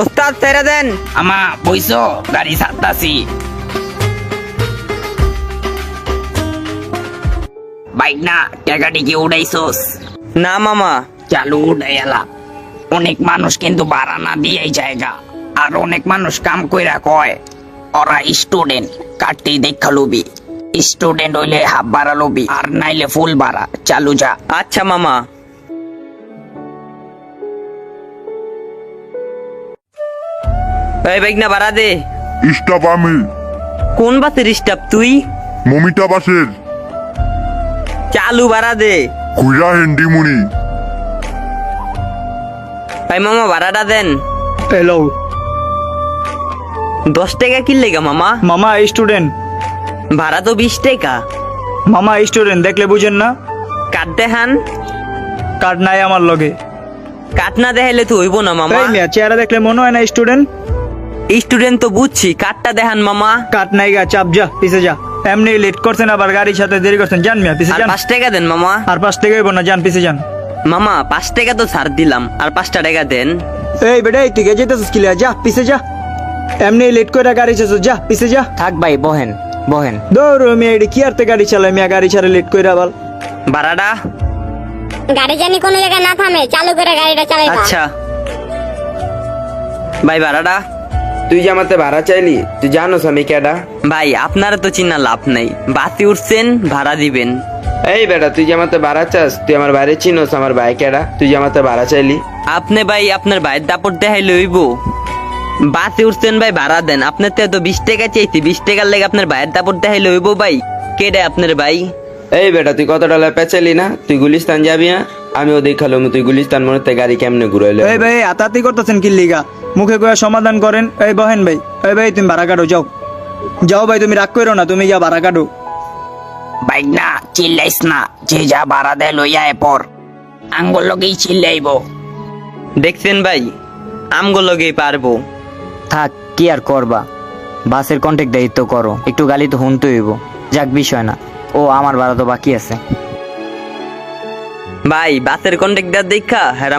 ওস্তাদ ছেড়ে দেন। আমা বইছো গাড়ি ছাড়তাছি। বাইক না টাকাটি কি উড়াইছোস? না মামা। চালু উড়াই এলা। অনেক মানুষ কিন্তু ভাড়া না দিয়েই জায়গা, আর অনেক মানুষ কাম কইরা কয় ওরা স্টুডেন্ট, কাটতেই দেখা লবি। স্টুডেন্ট হইলে হাফ ভাড়া লবি, আর নাইলে ফুল ভাড়া। চালু যা। আচ্ছা মামা। এই বাইক না ভাড়া দে। স্টাফ আমি। কোন বাসের স্টাফ তুই? মমিতা বাসের। চালু ভাড়া দে। খুইরা হেন্ডিমুনি। ভাই মামা ভাড়াটা দেন। হ্যালো 10 টাকা কি লেগা মামা? মামা স্টুডেন্ট। ভাড়া তো 20 টাকা। মামা স্টুডেন্ট দেখলে বুঝেন না? কাট দেখান। কার্ড নাই আমার লগে। কাট না দেখাইলে তো হইব না মামা। এই মিয়া চেহারা দেখলে মনে হয় না স্টুডেন্ট? স্টুডেন্ট তো বুঝছি, কাটটা দেখান মামা। কার্ড নাই গা, চাপ যা পিছে যা। এমনি লেট করছেন আবার গাড়ির সাথে দেরি করছেন, যান মিয়া পিছে আর যান। 5 টাকা দেন মামা। আর 5 টাকা হইব না, যান পিছে যান। মামা 5 টাকা তো ছাড় দিলাম, আর 5 টাকা দেন। এই বেটা এই তুই যেতেছিস কি লিয়া? যা পিছে যা। এমনি লেট করে গাড়ি চালাচ্ছিস, যা পিছে যা। থাক ভাই, বহেন বহেন। দৌড় মিয়া, এডি কি আর তে গাড়ি চালায় মিয়া, গাড়ি ছাড়ে লেট করে আবার। ভাড়াটা? গাড়ি জানি কোনো জায়গায় না থামে, চালু করে গাড়িটা চালাই না। আচ্ছা ভাই ভাড়াটা? তুই যে আমাতে ভাড়া চাইলি, তুই জানোস আমি কেডা? ভাই আপনারা তো চিনা লাভ নাই, বাসে উঠছেন ভাড়া দিবেন। এই বেটা, তুই যে আমাতে ভাড়া চাস, তুই আমার বাইরে চিনোস আমার ভাই কেডা? তুই যে আমাতে ভাড়া চাইলি। আপনি ভাই আপনার ভাইয়ের দাপট দেখাই লইব। বাসে উঠছেন ভাই ভাড়া দেন। আপনার তো 20 টাকা চাইছি, 20 টাকার লেগে আপনার ভাইয়ের দাপট দেখাই লইব ভাই। কেডা আপনার ভাই? এই বেটা, তুই কত ডলার পেঁচালি না? তুই গুলিস্তান যাবি না? আমিও দেখালো তুই গুলিস্তান মনে হয় গাড়ি কেমনে ঘুরাইলো। এই ভাই আতাতি করতেছেন কি লিগা? মুখে কয়ে সমাধান করেন। এই বহেন ভাই। এই ভাই তুমি ভাড়া কাটো, যাও যাও ভাই, তুমি রাগ করো না, তুমি যা ভাড়া কাটো। বাইক না চিল্লাইস না, যে যা ভাড়া দেয় লইয়া পর। আঙ্গুল লগেই চিল্লাইব। দেখছেন ভাই, আমগো লগেই পারবো। থাক কি আর করবা, বাসের কন্ট্যাক্ট দায়িত্ব করো, একটু গালি তো শুনতে হইব। যাক বিষয় না, ও আমার ভাড়া তো বাকি আছে। ভাই বাসের কন্ট্রাক্টর দেখা হেরা